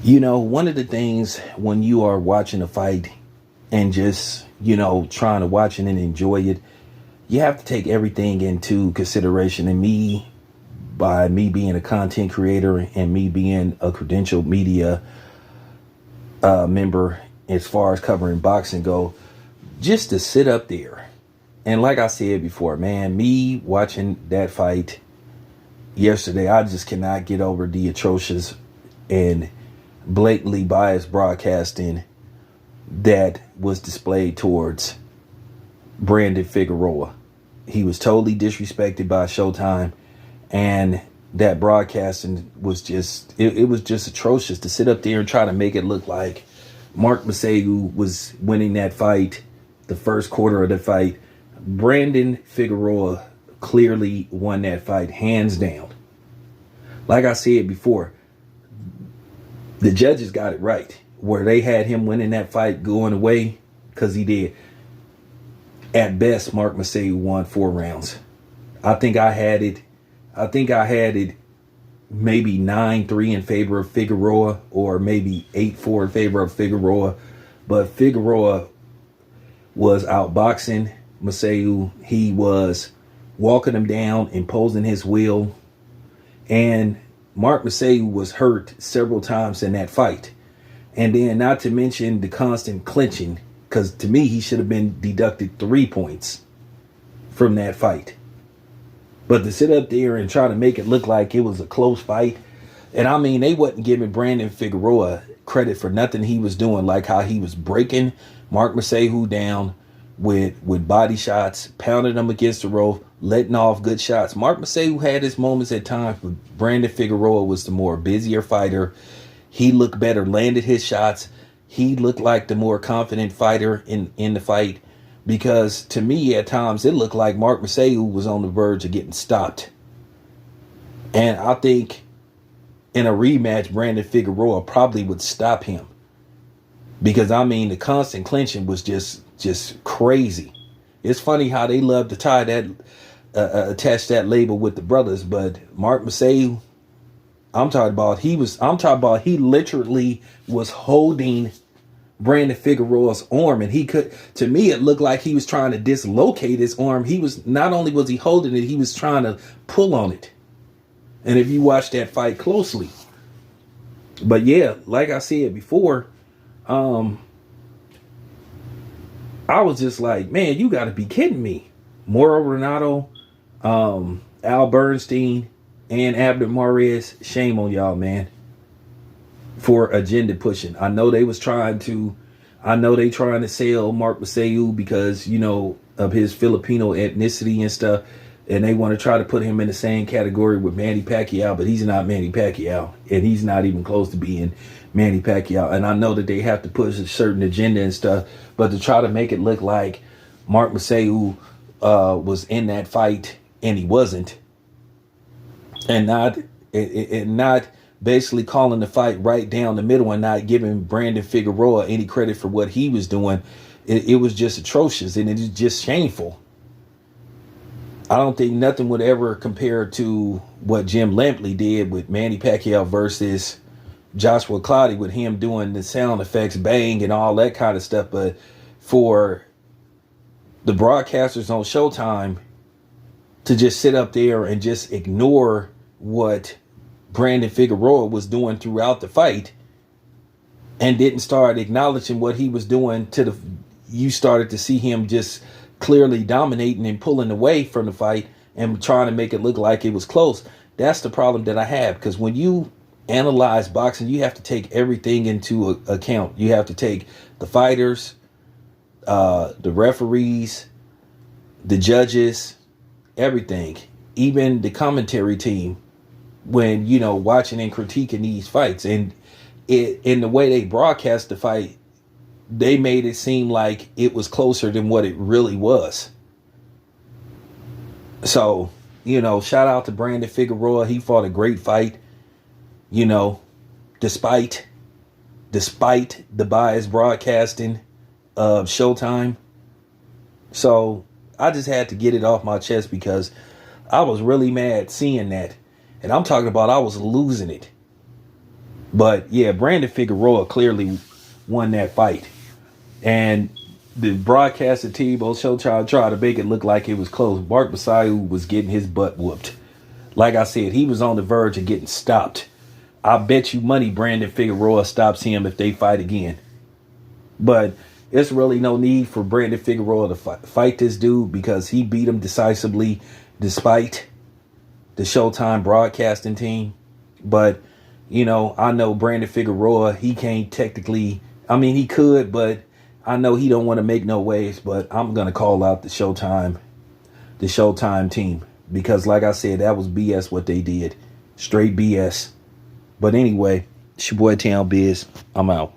One of the things when you are watching a fight and just, trying to watch it and enjoy it, you have to take everything into consideration. And by me being a content creator and me being a credentialed media member, as far as covering boxing go, just to sit up there. And like I said before, man, me watching that fight yesterday, I just cannot get over the atrocious and blatantly biased broadcasting that was displayed towards Brandon Figueroa. He was totally disrespected by Showtime, and that broadcasting was just it was just atrocious to sit up there and try to make it look like Mark Masayu was winning that fight, the first quarter of the fight. Brandon Figueroa clearly won that fight, hands down. Like I said before, the judges got it right, where they had him winning that fight going away, because he did. At best, Mark Masayu won 4 rounds. I think I had it maybe 9-3 in favor of Figueroa, or maybe 8-4 in favor of Figueroa. But Figueroa was outboxing Masayu. He was walking him down, imposing his will. And Mark Masayu was hurt several times in that fight. And then not to mention the constant clinching, because to me, he should have been deducted 3 points from that fight. But to sit up there and try to make it look like it was a close fight, and I mean, they wasn't giving Brandon Figueroa credit for nothing he was doing, like how he was breaking Mark Masayu down with body shots, pounding him against the rope, letting off good shots. Mark Masayu had his moments at times, but Brandon Figueroa was the more busier fighter. He looked better, landed his shots. He looked like the more confident fighter in the fight, because to me at times it looked like Mark Masayu was on the verge of getting stopped. And I think in a rematch, Brandon Figueroa probably would stop him, because I mean, the constant clinching was just crazy. It's funny how they love to tie that attach that label with the brothers, but Mark Masayu, I'm talking about he literally was holding Brandon Figueroa's arm, and to me it looked like he was trying to dislocate his arm. He was, not only was he holding it, he was trying to pull on it. And if you watch that fight closely. But yeah, like I said before, I was just like, man, you got to be kidding me. Mauro Renato, Al Bernstein, and Abner Mares, shame on y'all, man, for agenda pushing. I know they trying to sell Mark Masayu because, of his Filipino ethnicity and stuff. And they want to try to put him in the same category with Manny Pacquiao, but he's not Manny Pacquiao. And he's not even close to being Manny Pacquiao. And I know that they have to push a certain agenda and stuff, but to try to make it look like Mark Masayu was in that fight and he wasn't, and not basically calling the fight right down the middle and not giving Brandon Figueroa any credit for what he was doing, it was just atrocious, and it is just shameful. I don't think nothing would ever compare to what Jim Lampley did with Manny Pacquiao versus Joshua Clottey, with him doing the sound effects, bang, and all that kind of stuff. But for the broadcasters on Showtime to just sit up there and just ignore what Brandon Figueroa was doing throughout the fight, and didn't start acknowledging what he was doing you started to see him just clearly dominating and pulling away from the fight and trying to make it look like it was close. That's the problem that I have, because when you analyze boxing, you have to take everything into account. You have to take the fighters, the referees, the judges, everything, even the commentary team, when, watching and critiquing these fights. And in the way they broadcast the fight, they made it seem like it was closer than what it really was. So, shout out to Brandon Figueroa. He fought a great fight, despite the biased broadcasting of Showtime. So I just had to get it off my chest, because I was really mad seeing that. And I'm talking about, I was losing it. But yeah, Brandon Figueroa clearly won that fight. And the broadcasting team on Showtime tried to make it look like it was close. Mark Masai was getting his butt whooped. Like I said, he was on the verge of getting stopped. I bet you money Brandon Figueroa stops him if they fight again. But it's really no need for Brandon Figueroa to fight this dude because he beat him decisively despite the Showtime broadcasting team. But, you know, I know Brandon Figueroa, he can't technically, I mean, he could, but I know he don't want to make no waves. But I'm going to call out the Showtime team. Because like I said, that was BS what they did. Straight BS. But anyway, it's your boy Town Biz. I'm out.